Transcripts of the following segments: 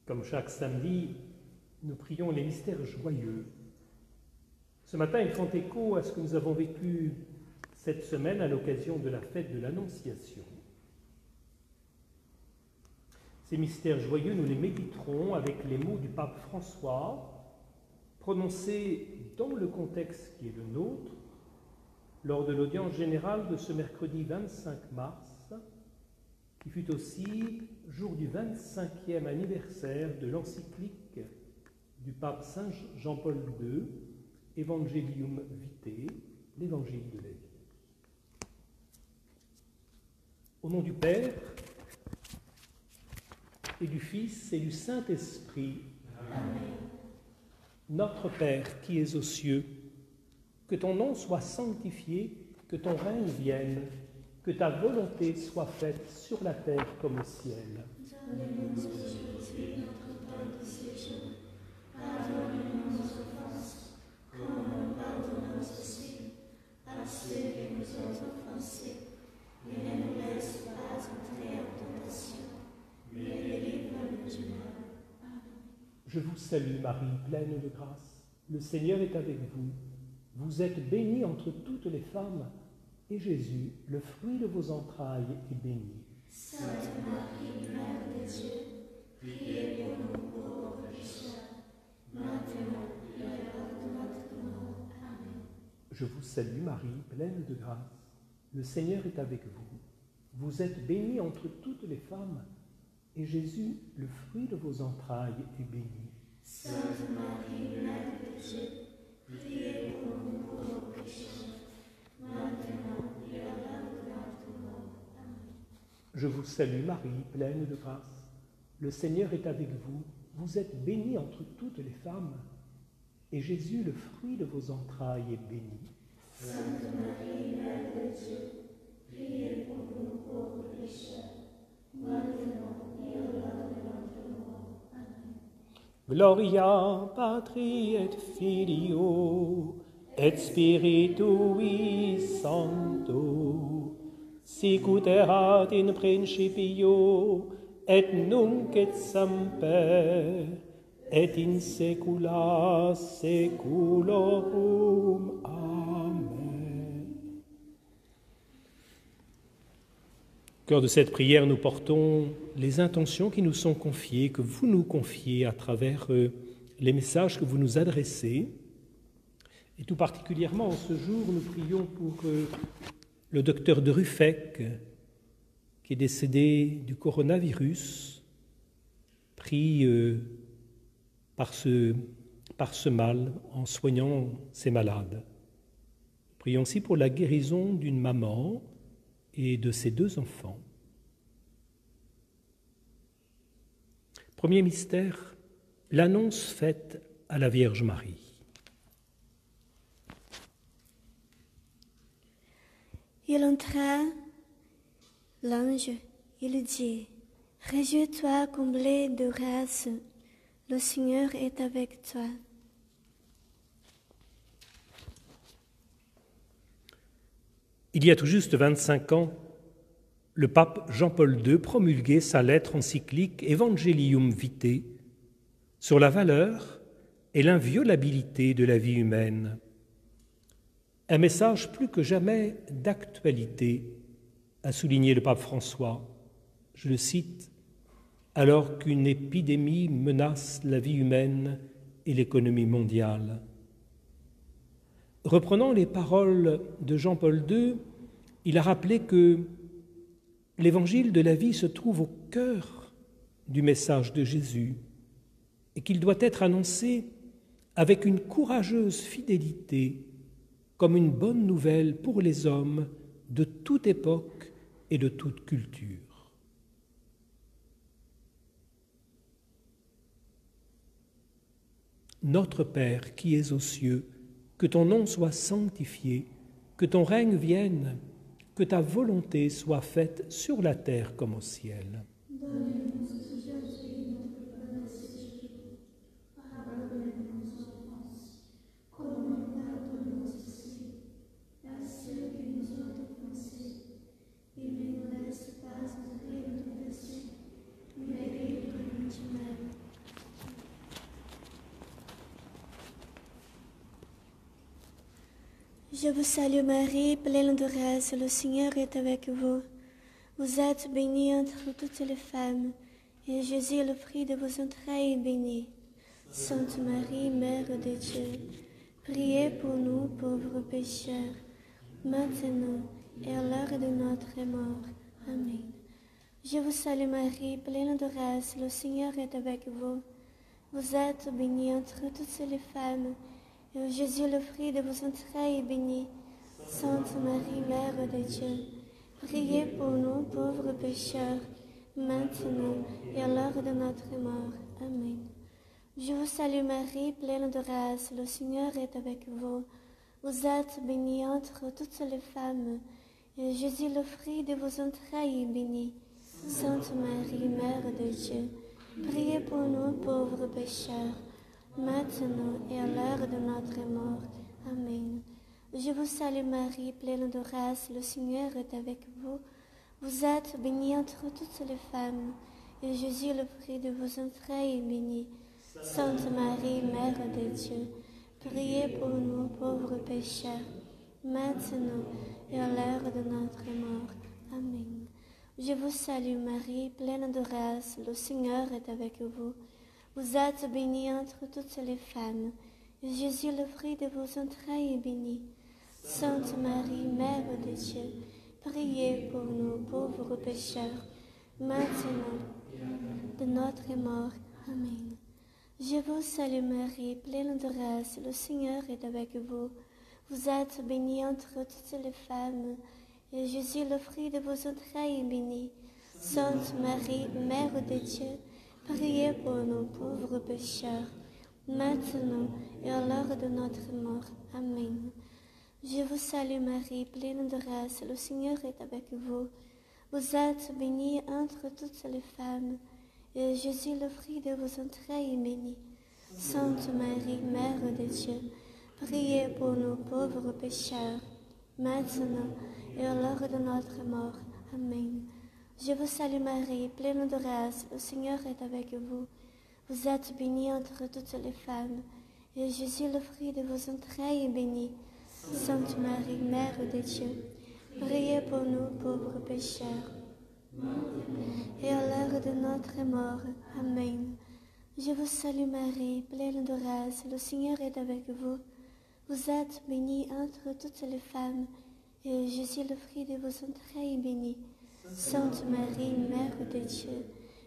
Comme chaque samedi, nous prions les mystères joyeux. Ce matin, ils font écho à ce que nous avons vécu cette semaine à l'occasion de la fête de l'Annonciation. Ces mystères joyeux, nous les méditerons avec les mots du pape François, prononcés dans le contexte qui est le nôtre, lors de l'audience générale de ce mercredi 25 mars, qui fut aussi jour du 25e anniversaire de l'encyclique du pape Saint Jean-Paul II, Evangelium Vitae, l'évangile de la vie. Au nom du Père, et du Fils et du Saint-Esprit. Amen. Notre Père qui es aux cieux, que ton nom soit sanctifié, que ton règne vienne, que ta volonté soit faite sur la terre comme au ciel. Donne-nous aujourd'hui notre pain de ce jour. Pardonne-nous nos offenses, comme nous pardonnons aussi à ceux qui nous ont offensés. Et ne nous laisse pas entrer en tentation, mais délivre-nous du mal. Amen. Je vous salue Marie, pleine de grâce. Le Seigneur est avec vous. Vous êtes bénie entre toutes les femmes, et Jésus, le fruit de vos entrailles, est béni. Sainte Marie, Mère de Dieu, priez pour nous pauvres pécheurs, maintenant et à l'heure de notre mort. Amen. Je vous salue Marie, pleine de grâce. Le Seigneur est avec vous. Vous êtes bénie entre toutes les femmes, et Jésus, le fruit de vos entrailles, est béni. Sainte Marie, Mère de Dieu, priez pour nous pauvres pécheurs, maintenant et à l'heure de notre mort. Amen. Je vous salue Marie, pleine de grâce. Le Seigneur est avec vous. Vous êtes bénie entre toutes les femmes, et Jésus, le fruit de vos entrailles, est béni. Sainte Marie, Mère de Dieu, priez pour nous pauvres pécheurs, maintenant et à l'heure de notre mort. Amen. Gloria Patri et Filio et Spiritui Sancto, sicut erat in principio et nunc et semper et in saecula saeculorum. Amen. Au cœur de cette prière, nous portons les intentions qui nous sont confiées, que vous nous confiez à travers les messages que vous nous adressez. Et tout particulièrement, en ce jour, nous prions pour le docteur de Ruffec, qui est décédé du coronavirus, pris par ce mal en soignant ses malades. Prions aussi pour la guérison d'une maman et de ses 2 enfants. Premier mystère, l'annonce faite à la Vierge Marie. Il entra, l'ange, il dit, « Réjouis-toi, comblé de grâce, le Seigneur est avec toi. » Il y a tout juste 25 ans, le pape Jean-Paul II promulguait sa lettre encyclique Evangelium Vitae sur la valeur et l'inviolabilité de la vie humaine. Un message plus que jamais d'actualité, a souligné le pape François. Je le cite, « Alors qu'une épidémie menace la vie humaine et l'économie mondiale ». Reprenant les paroles de Jean-Paul II, il a rappelé que l'évangile de la vie se trouve au cœur du message de Jésus et qu'il doit être annoncé avec une courageuse fidélité comme une bonne nouvelle pour les hommes de toute époque et de toute culture. Notre Père qui es aux cieux, que ton nom soit sanctifié, que ton règne vienne, que ta volonté soit faite sur la terre comme au ciel. Donne-nous aujourd'hui notre pain de ce jour. Pardonne-nous nos offenses, comme nous pardonnons aussi à ceux qui nous ont offensés. Et ne nous laisse pas entrer en tentation, mais délivre-nous du mal. Je vous salue Marie, pleine de grâce, le Seigneur est avec vous. Vous êtes bénie entre toutes les femmes, et Jésus, le fruit de vos entrailles, est béni. Sainte Marie, Mère de Dieu, priez pour nous pauvres pécheurs, maintenant et à l'heure de notre mort. Amen. Je vous salue Marie, pleine de grâce, le Seigneur est avec vous. Vous êtes bénie entre toutes les femmes, et Jésus, le fruit de vos entrailles, est béni. Sainte Marie, Mère de Dieu, priez pour nous pauvres pécheurs, maintenant et à l'heure de notre mort. Amen. Je vous salue Marie, pleine de grâce, le Seigneur est avec vous. Vous êtes bénie entre toutes les femmes, et Jésus, le fruit de vos entrailles, est béni. Sainte Marie, Mère de Dieu, priez pour nous pauvres pécheurs, maintenant et à l'heure de notre mort. Amen. Je vous salue Marie, pleine de grâce, le Seigneur est avec vous. Vous êtes bénie entre toutes les femmes, et Jésus, le fruit de vos entrailles, est béni. Sainte Marie, Mère de Dieu, priez pour nous pauvres pécheurs, maintenant et à l'heure de notre mort. Amen. Je vous salue Marie, pleine de grâce, le Seigneur est avec vous. Vous êtes bénie entre toutes les femmes, et Jésus, le fruit de vos entrailles, est béni. Sainte Marie, Mère de Dieu, priez pour nous pauvres pécheurs, maintenant de notre mort. Amen. Je vous salue Marie, pleine de grâce, le Seigneur est avec vous. Vous êtes bénie entre toutes les femmes, et Jésus, le fruit de vos entrailles, est béni. Sainte Marie, Mère de Dieu, priez pour nous pauvres pécheurs, maintenant et à l'heure de notre mort. Amen. Je vous salue Marie, pleine de grâce, le Seigneur est avec vous. Vous êtes bénie entre toutes les femmes, et Jésus, le fruit de vos entrailles, est béni. Sainte Marie, Mère de Dieu, priez pour nous pauvres pécheurs, maintenant et à l'heure de notre mort. Amen. Je vous salue Marie, pleine de grâce, le Seigneur est avec vous. Vous êtes bénie entre toutes les femmes, et Jésus, le fruit de vos entrailles, est béni. Sainte Marie, Mère de Dieu, priez pour nous pauvres pécheurs, et à l'heure de notre mort. Amen. Je vous salue Marie, pleine de grâce, le Seigneur est avec vous. Vous êtes bénie entre toutes les femmes, et Jésus, le fruit de vos entrailles, est béni. Sainte Marie, Mère de Dieu,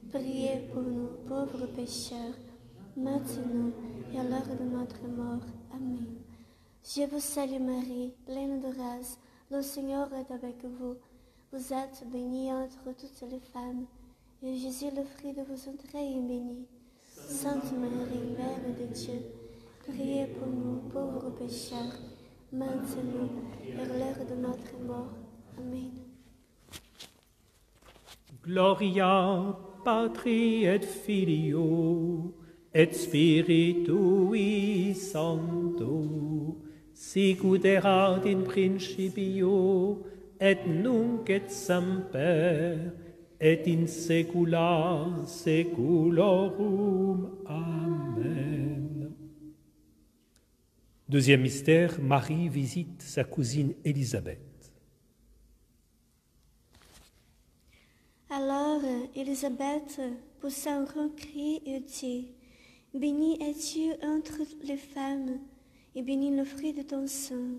priez pour nous pauvres pécheurs, maintenant et à l'heure de notre mort. Amen. Je vous salue Marie, pleine de grâce, le Seigneur est avec vous. Vous êtes bénie entre toutes les femmes, et Jésus, le fruit de vos entrailles, est béni. Sainte Marie, Mère de Dieu, priez pour nous pauvres pécheurs, maintenant et à l'heure de notre mort. Amen. Gloria Patri et Filio et Spiritui Sancto, sicut erat in principio et nunc et semper et in saecula saeculorum. Amen. Deuxième mystère, Marie visite sa cousine Élisabeth. Alors Élisabeth poussa un grand cri et dit, « Bénie es-tu entre les femmes, et béni le fruit de ton sein.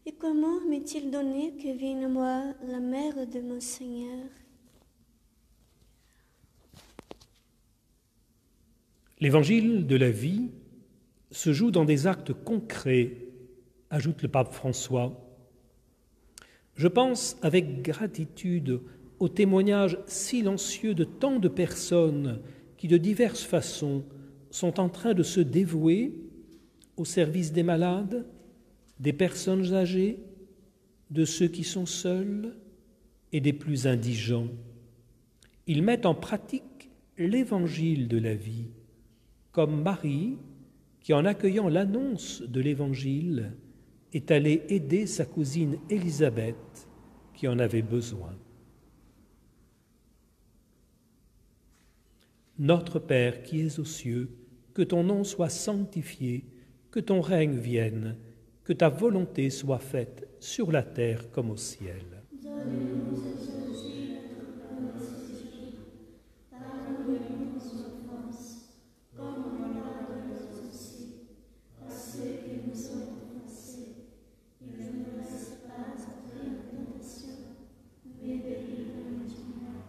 Et comment m'est-il donné que vienne à moi la mère de mon Seigneur ?» L'évangile de la vie se joue dans des actes concrets, ajoute le pape François. Je pense avec gratitude au témoignage silencieux de tant de personnes qui, de diverses façons, sont en train de se dévouer au service des malades, des personnes âgées, de ceux qui sont seuls et des plus indigents. Ils mettent en pratique l'évangile de la vie, comme Marie, qui, en accueillant l'annonce de l'évangile, est allée aider sa cousine Élisabeth, qui en avait besoin. Notre Père qui es aux cieux, que ton nom soit sanctifié, que ton règne vienne, que ta volonté soit faite sur la terre comme au ciel. Donne-nous aujourd'hui notre pain quotidien. Pardonne-nous nos offenses, comme nous pardonnons aussi à ceux qui nous ont offensés. Et ne nous laisse pas entrer en tentation, mais délivre-nous du mal.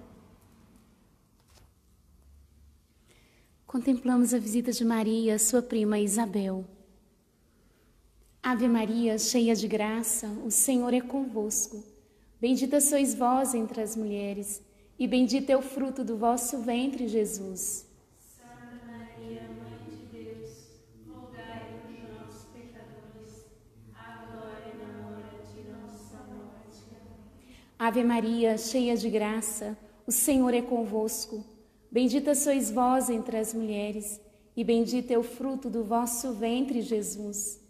Contemplamos a visita de Maria, sua prima Isabel. Ave Maria, cheia de graça, o Senhor é convosco. Bendita sois vós entre as mulheres, e bendito é o fruto do vosso ventre, Jesus. Santa Maria, Mãe de Deus, rogai por nós, pecadores, agora e na hora de nossa morte. Amém. Ave Maria, cheia de graça, o Senhor é convosco. Bendita sois vós entre as mulheres, e bendito é o fruto do vosso ventre, Jesus.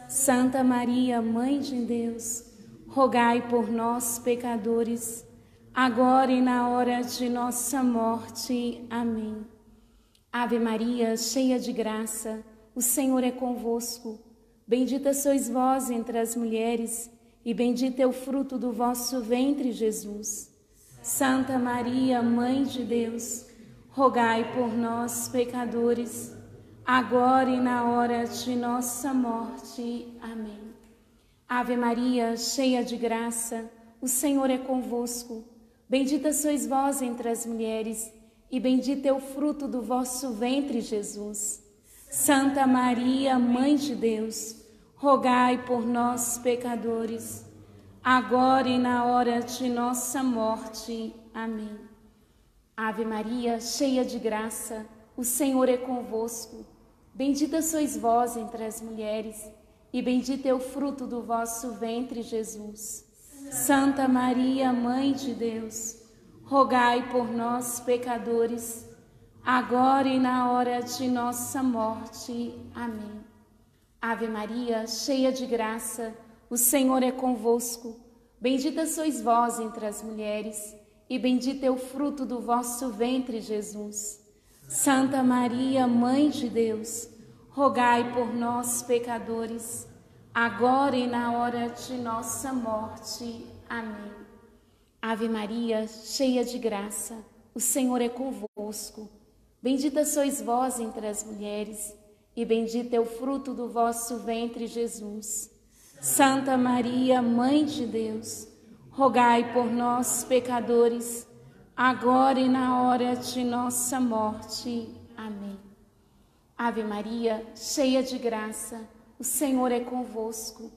Santa Maria, Mãe de Deus, rogai por nós, pecadores, agora e na hora de nossa morte. Amém. Ave Maria, cheia de graça, o Senhor é convosco. Bendita sois vós entre as mulheres, e bendito é o fruto do vosso ventre, Jesus. Santa Maria, Mãe de Deus, rogai por nós, pecadores, agora e na hora de nossa morte. Amém. Ave Maria, cheia de graça, o Senhor é convosco. Bendita sois vós entre as mulheres, e bendito é o fruto do vosso ventre, Jesus. Santa Maria, Mãe de Deus, rogai por nós, pecadores, agora e na hora de nossa morte. Amém. Ave Maria, cheia de graça, o Senhor é convosco. Bendita sois vós entre as mulheres, e bendito é o fruto do vosso ventre, Jesus. Santa Maria, Mãe de Deus, rogai por nós, pecadores, agora e na hora de nossa morte. Amém. Ave Maria, cheia de graça, o Senhor é convosco. Bendita sois vós entre as mulheres, e bendito é o fruto do vosso ventre, Jesus. Santa Maria, Mãe de Deus, rogai por nós, pecadores, agora e na hora de nossa morte. Amém. Ave Maria, cheia de graça, o Senhor é convosco. Bendita sois vós entre as mulheres, e bendito é o fruto do vosso ventre, Jesus. Santa Maria, Mãe de Deus, rogai por nós, pecadores, agora e na hora de nossa morte. Amém. Ave Maria, cheia de graça, o Senhor é convosco.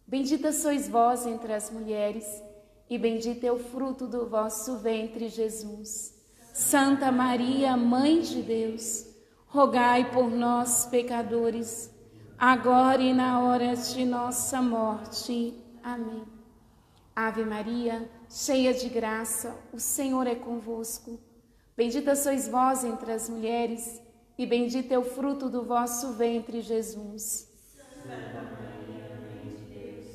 Bendita sois vós entre as mulheres, e bendito é o fruto do vosso ventre, Jesus. Santa Maria, Mãe de Deus, rogai por nós, pecadores, agora e na hora de nossa morte. Amém. Ave Maria, cheia de graça, o Senhor é convosco. Bendita sois vós entre as mulheres, e bendito é o fruto do vosso ventre, Jesus. Santa Maria, Mãe de Deus,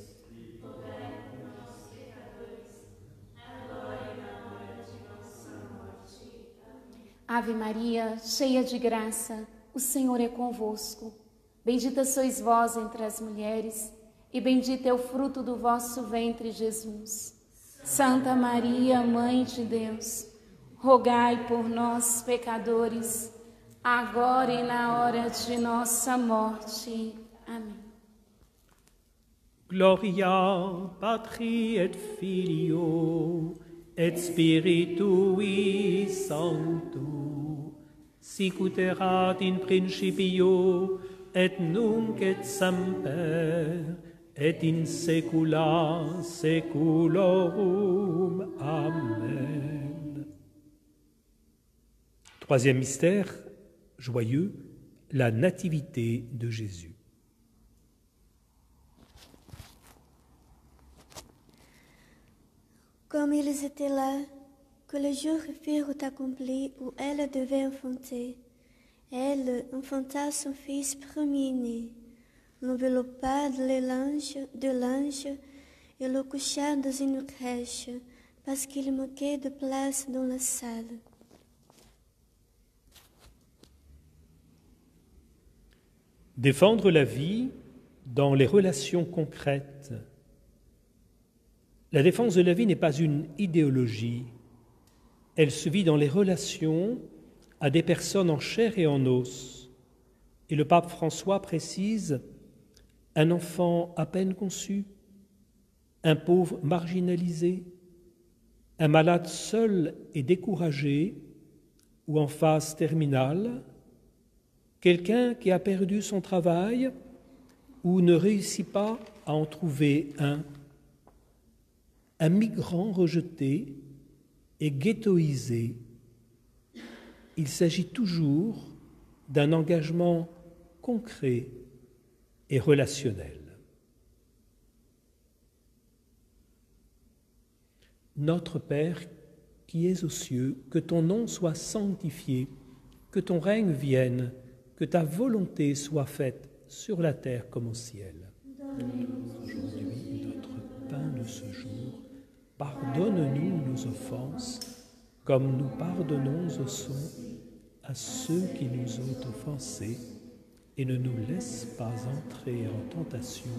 rogai por nós, pecadores, agora e na hora de nossa morte. Amém. Ave Maria, cheia de graça, o Senhor é convosco. Bendita sois vós entre as mulheres, e bendito é o fruto do vosso ventre, Jesus. Santa Maria, Mãe de Deus, rogai por nós, pecadores, agora e na hora de nossa morte. Amém. Gloria Patri et Filio et Spiritui Sancto, sic ut erat in principio et nunc et semper et in saecula saeculorum. Amen. Troisième mystère joyeux, la nativité de Jésus. Comme ils étaient là, que les jours furent accomplis où elle devait enfanter, elle enfanta son fils premier-né, l'enveloppa de linge et le coucha dans une crèche, parce qu'il manquait de place dans la salle. Défendre la vie dans les relations concrètes. La défense de la vie n'est pas une idéologie, elle se vit dans les relations à des personnes en chair et en os. Et le pape François précise « un enfant à peine conçu, un pauvre marginalisé, un malade seul et découragé ou en phase terminale, quelqu'un qui a perdu son travail ou ne réussit pas à en trouver un migrant rejeté et ghettoisé. Il s'agit toujours d'un engagement concret et relationnel. Notre Père qui es aux cieux, que ton nom soit sanctifié, que ton règne vienne, que ta volonté soit faite sur la terre comme au ciel. Donne-nous aujourd'hui notre pain de ce jour. Pardonne-nous nos offenses, comme nous pardonnons aussi à ceux qui nous ont offensés, et ne nous laisse pas entrer en tentation,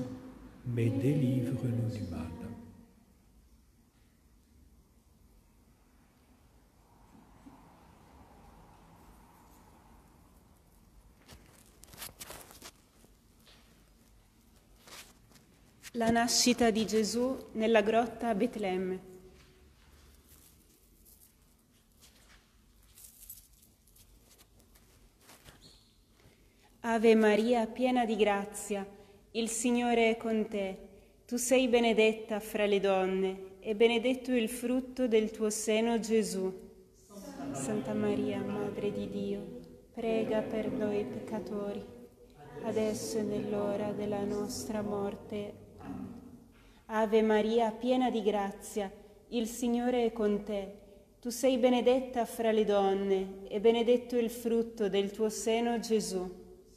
mais délivre-nous du mal. La nascita di Gesù nella grotta a Betlemme. Ave Maria, piena di grazia, il Signore è con te. Tu sei benedetta fra le donne, e benedetto il frutto del tuo seno, Gesù. Santa Maria, Madre di Dio, prega per noi peccatori, adesso e nell'ora della nostra morte. Ave Maria, piena di grazia, il Signore è con te. Tu sei benedetta fra le donne, e benedetto il frutto del tuo seno, Gesù.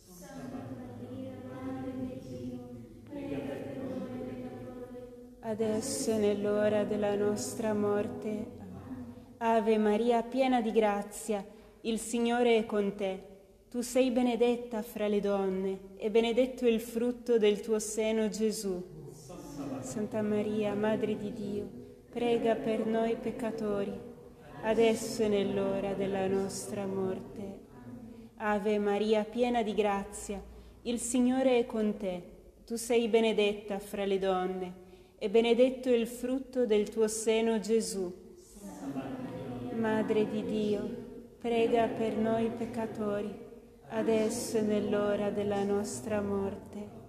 Santa Maria, Madre di Dio, prega per noi peccatori, Adesso e nell'ora della nostra morte. Ave Maria, piena di grazia, il Signore è con te. Tu sei benedetta fra le donne, e benedetto il frutto del tuo seno, Gesù. Santa Maria, Madre di Dio, prega per noi peccatori, adesso e nell'ora della nostra morte. Ave Maria, piena di grazia, il Signore è con te. Tu sei benedetta fra le donne, e benedetto il frutto del tuo seno, Gesù. Madre di Dio, prega per noi peccatori, adesso e nell'ora della nostra morte.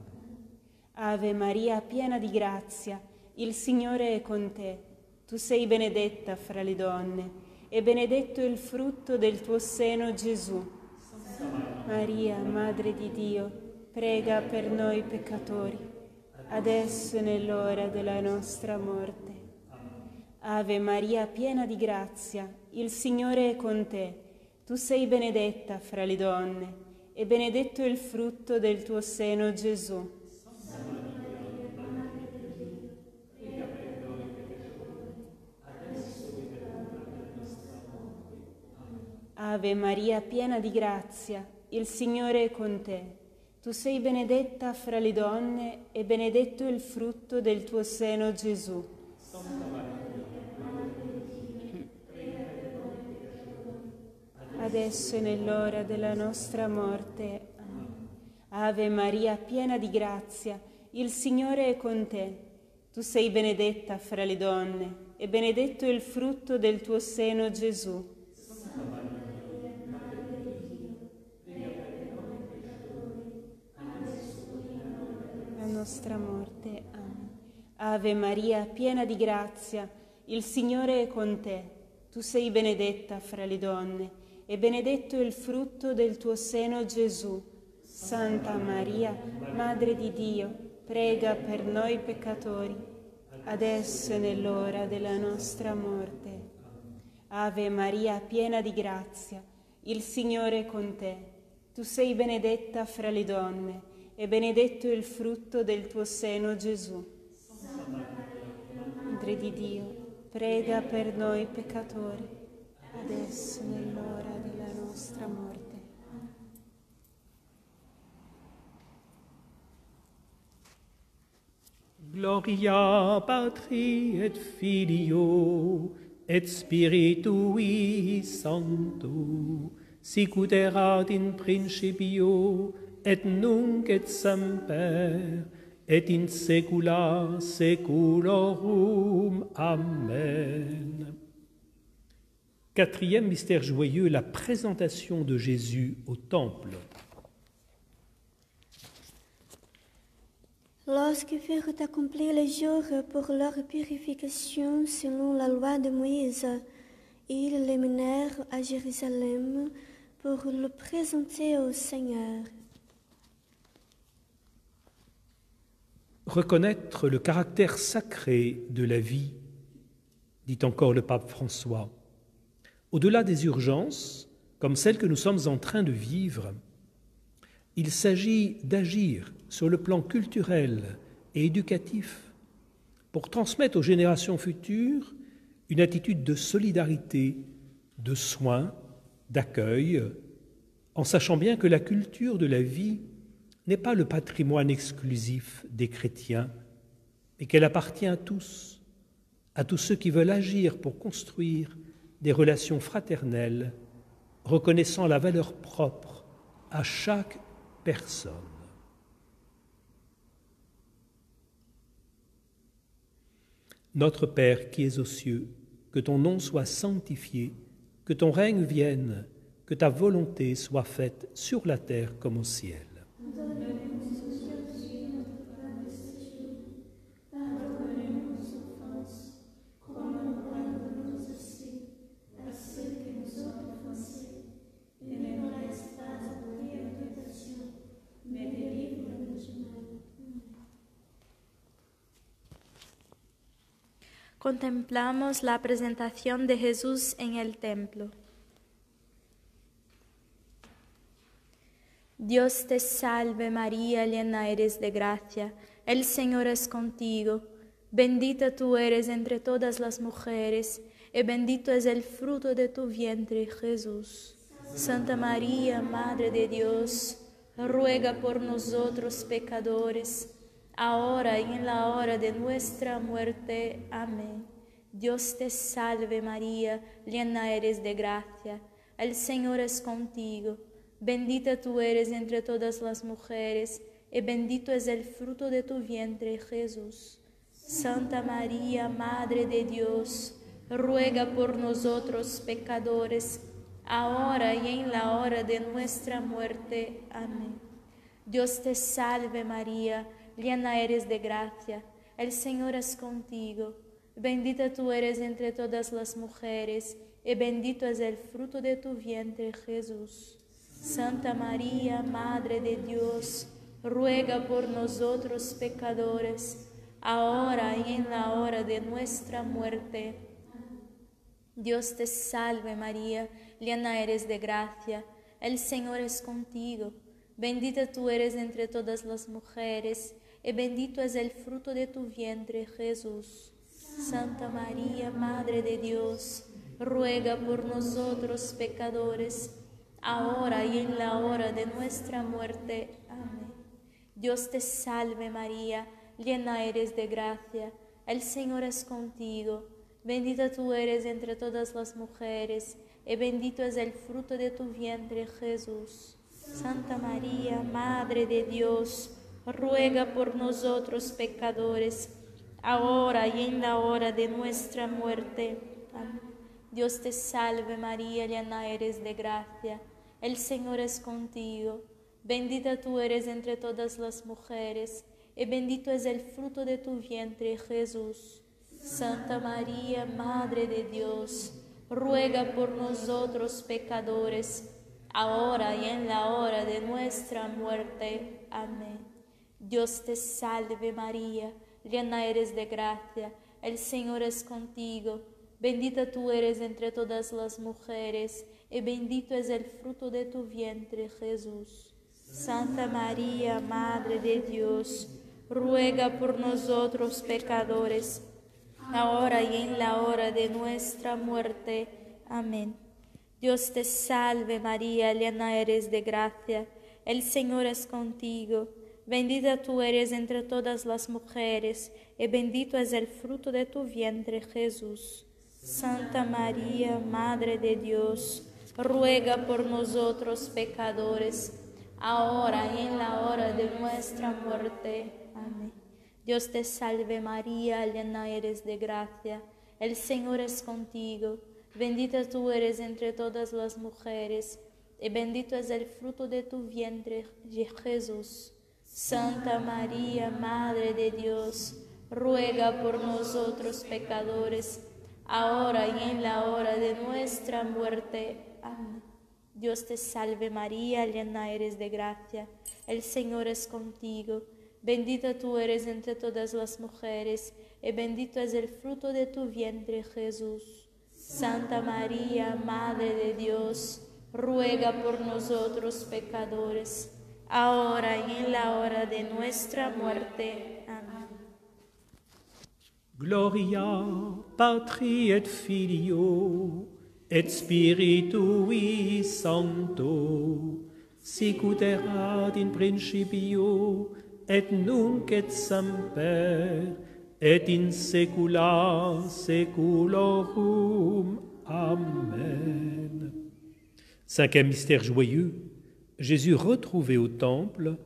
Ave Maria, piena di grazia, il Signore è con te. Tu sei benedetta fra le donne, e benedetto il frutto del tuo seno, Gesù. Maria, Madre di Dio, prega per noi peccatori, adesso e nell'ora della nostra morte. Ave Maria, piena di grazia, il Signore è con te. Tu sei benedetta fra le donne, e benedetto il frutto del tuo seno, Gesù. Ave Maria, piena di grazia, il Signore è con te. Tu sei benedetta fra le donne, e benedetto il frutto del tuo seno, Gesù. Adesso e nell'ora della nostra morte. Ave Maria, piena di grazia, il Signore è con te. Tu sei benedetta fra le donne, e benedetto il frutto del tuo seno, Gesù. Nostra morte. Amen. Ave Maria, piena di grazia, il Signore è con te. Tu sei benedetta fra le donne, e benedetto il frutto del tuo seno, Gesù. Santa Maria, Madre di Dio, prega per noi peccatori, adesso e nell'ora della nostra morte. Ave Maria, piena di grazia, il Signore è con te. Tu sei benedetta fra le donne, e benedetto il frutto del tuo seno, Gesù. Madre di Dio, prega per noi peccatori, adesso e nell'ora della nostra morte. Gloria Patri et Filio et Spiritui Sancto, sic ut erat in principio et nunc et semper et in saecula saeculorum. Amen. Quatrième mystère joyeux, la présentation de Jésus au temple. Lorsque furent accomplis les jours pour leur purification selon la loi de Moïse, ils les menèrent à Jérusalem pour le présenter au Seigneur. Reconnaître le caractère sacré de la vie, dit encore le pape François. Au-delà des urgences, comme celles que nous sommes en train de vivre, il s'agit d'agir sur le plan culturel et éducatif pour transmettre aux générations futures une attitude de solidarité, de soin, d'accueil, en sachant bien que la culture de la vie n'est pas le patrimoine exclusif des chrétiens, mais qu'elle appartient à tous ceux qui veulent agir pour construire des relations fraternelles, reconnaissant la valeur propre à chaque personne. Notre Père qui es aux cieux, que ton nom soit sanctifié, que ton règne vienne, que ta volonté soit faite sur la terre comme au ciel. Contemplamos la presentación de Jesús en el templo. Dios te salve María, llena eres de gracia, el Señor es contigo. Bendita tú eres entre todas las mujeres, y bendito es el fruto de tu vientre, Jesús. Santa María, Madre de Dios, ruega por nosotros pecadores, ahora y en la hora de nuestra muerte. Amén. Dios te salve María, llena eres de gracia, el Señor es contigo. Bendita tú eres entre todas las mujeres, y bendito es el fruto de tu vientre, Jesús. Santa María, Madre de Dios, ruega por nosotros pecadores, ahora y en la hora de nuestra muerte. Amén. Dios te salve María, llena eres de gracia, el Señor es contigo. Bendita tú eres entre todas las mujeres, y bendito es el fruto de tu vientre, Jesús. Santa María, Madre de Dios, ruega por nosotros pecadores, ahora y en la hora de nuestra muerte. Dios te salve María, llena eres de gracia, el Señor es contigo. Bendita tú eres entre todas las mujeres, y bendito es el fruto de tu vientre, Jesús. Santa María, Madre de Dios, ruega por nosotros pecadores, ahora y en la hora de nuestra muerte. Amén. Dios te salve María, llena eres de gracia, el Señor es contigo. Bendita tú eres entre todas las mujeres, y bendito es el fruto de tu vientre, Jesús. Santa María, Madre de Dios, ruega por nosotros pecadores, ahora y en la hora de nuestra muerte. Amén. Dios te salve María, llena eres de gracia, el Señor es contigo. Bendita tú eres entre todas las mujeres, y bendito es el fruto de tu vientre, Jesús. Santa María, Madre de Dios, ruega por nosotros pecadores, ahora y en la hora de nuestra muerte. Amén. Dios te salve María, llena eres de gracia, el Señor es contigo. Bendita tú eres entre todas las mujeres, y bendito es el fruto de tu vientre, Jesús. Santa María, Madre de Dios, ruega por nosotros pecadores, ahora y en la hora de nuestra muerte. Amén. Dios te salve María, llena eres de gracia, el Señor es contigo. bendita tú eres entre todas las mujeres, y bendito es el fruto de tu vientre, Jesús. Santa María, Madre de Dios, ruega por nosotros pecadores, ahora y en la hora de nuestra muerte. Amén. Dios te salve María, llena eres de gracia, el Señor es contigo, bendita tú eres entre todas las mujeres, y bendito es el fruto de tu vientre, Jesús. Santa María, Madre de Dios, ruega por nosotros pecadores, ahora y en la hora de nuestra muerte. Amén. Dios te salve María, llena eres de gracia, el Señor es contigo, bendita tú eres entre todas las mujeres, y bendito es el fruto de tu vientre, Jesús. Santa María, Madre de Dios, ruega por nosotros pecadores, ahora y en la hora de nuestra muerte. Amén. Gloria Patri et Filio et Spiritui Sancto, sicut erat in principio et nunc et semper et in saecula saeculorum. Amen. Cinquième mystère joyeux, Jésus retrouvé au temple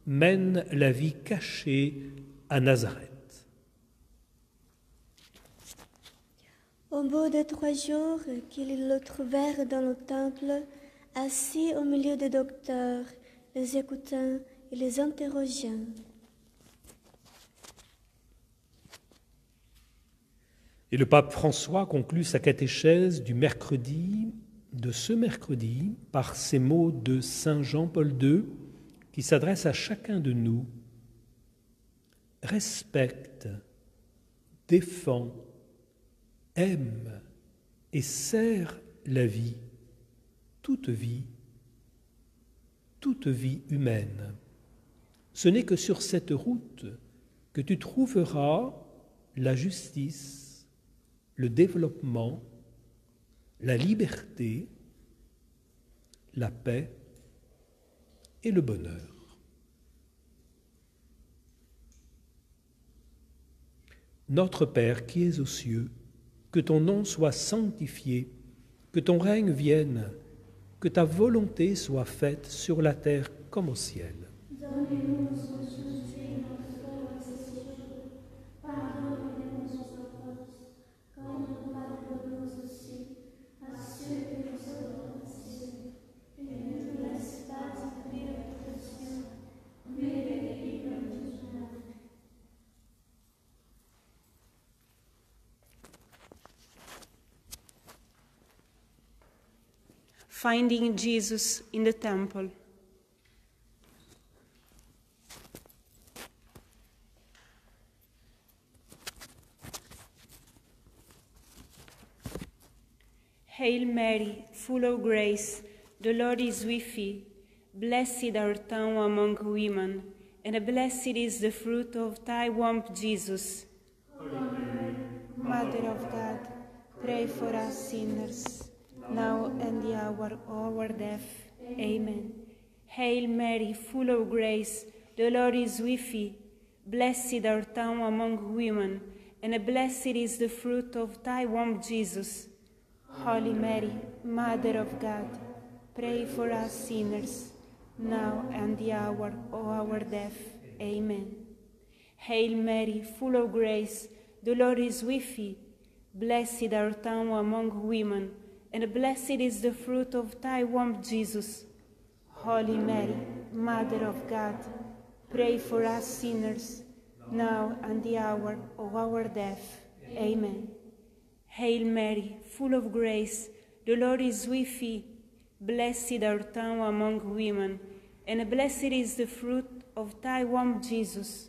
mène la vie cachée à Nazareth. Au bout de 3 jours qu'ils le trouvèrent dans le temple, assis au milieu des docteurs, les écoutant et les interrogeant. Et le pape François conclut sa catéchèse de ce mercredi par ces mots de Saint Jean-Paul II qui s'adressent à chacun de nous. Respecte, défends, aime et sert la vie, toute vie humaine. Ce n'est que sur cette route que tu trouveras la justice, le développement, la liberté, la paix et le bonheur. Notre Père qui es aux cieux, que ton nom soit sanctifié, que ton règne vienne, que ta volonté soit faite sur la terre comme au ciel. Donne-nous aujourd'hui notre pain quotidien. Pardonne-nous nos offenses, comme nous pardonnons aussi à ceux qui nous ont offensés. Et ne nous laisse pas entrer en tentation, mais délivre-nous du mal. Finding Jesus in the temple. Hail Mary, full of grace, the Lord is with thee. Blessed art thou among women, and blessed is the fruit of thy womb, Jesus. Holy Mary, Mother of God, pray for us sinners, now and the hour of our death. Amen. Hail Mary, full of grace, the Lord is with thee. Blessed art thou among women, and blessed is the fruit of thy womb, Jesus. Holy Mary, Mother of God, pray for us sinners, now and the hour of our death. Amen. Hail Mary, full of grace, the Lord is with thee. Blessed art thou among women, and blessed is the fruit of thy womb, Jesus. Holy Mary, Mother of God, pray for us sinners, now and the hour of our death. Amen. Hail Mary, full of grace, the Lord is with thee. Blessed art thou among women, and blessed is the fruit of thy womb, Jesus.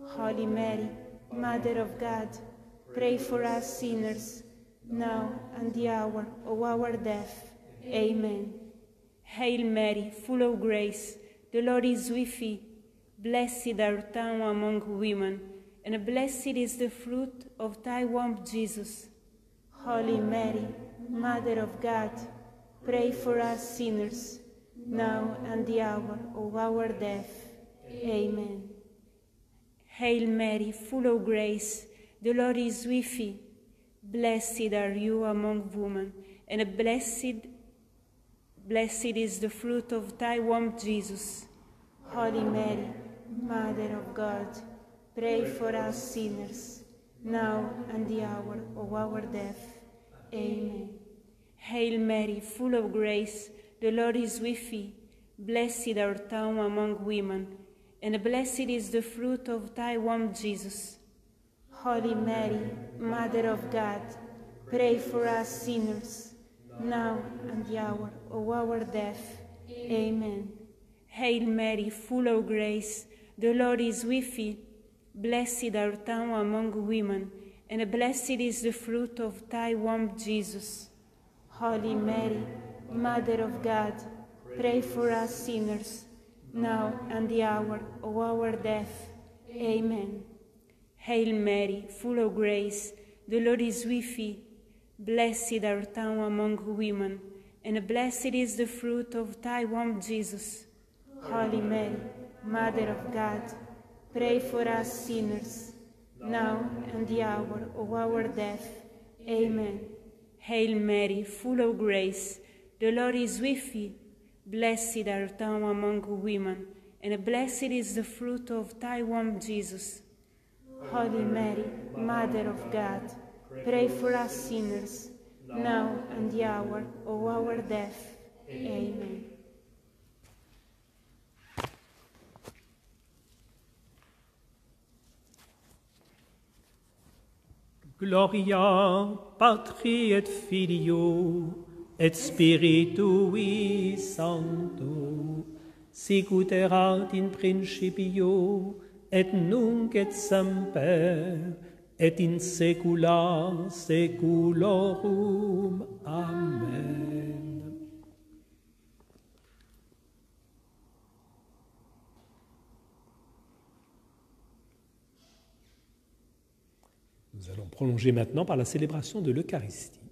Holy Mary, Mother of God, pray for us sinners, now and the hour of our death. Amen. Hail Mary, full of grace, the Lord is with thee. Blessed art thou among women, and blessed is the fruit of thy womb, Jesus. Holy Mary, Mother of God, pray for us sinners, now and the hour of our death. Amen. Hail Mary, full of grace, the Lord is with thee. Blessed are you among women, and blessed is the fruit of thy womb, Jesus. Holy Mary, Mother of God, pray for us sinners, now and the hour of our death. Amen. Hail Mary, full of grace, the Lord is with thee. Blessed art thou among women, and blessed is the fruit of thy womb, Jesus. Holy Mary, Mother of God, pray for us sinners, now and the hour of our death. Amen. Hail Mary, full of grace, the Lord is with thee. Blessed art thou among women, and blessed is the fruit of thy womb, Jesus. Holy Mary, Mother of God, pray for us sinners, now and the hour of our death. Amen. Hail Mary, full of grace, the Lord is with thee. Blessed art thou among women, and blessed is the fruit of thy womb, Jesus. Holy Mary, Mother of God, pray for us sinners, now and the hour of our death. Amen. Hail Mary, full of grace, the Lord is with thee. Blessed art thou among women, and blessed is the fruit of thy womb, Jesus. Holy Mary, Mother of God, pray for us sinners, now and the hour of our death. Amen. Gloria Patri et Filio et Spiritui Sancto, sicut erat in principio et nunc et semper et in saecula saeculorum. Amen. Nous allons prolonger maintenant par la célébration de l'Eucharistie.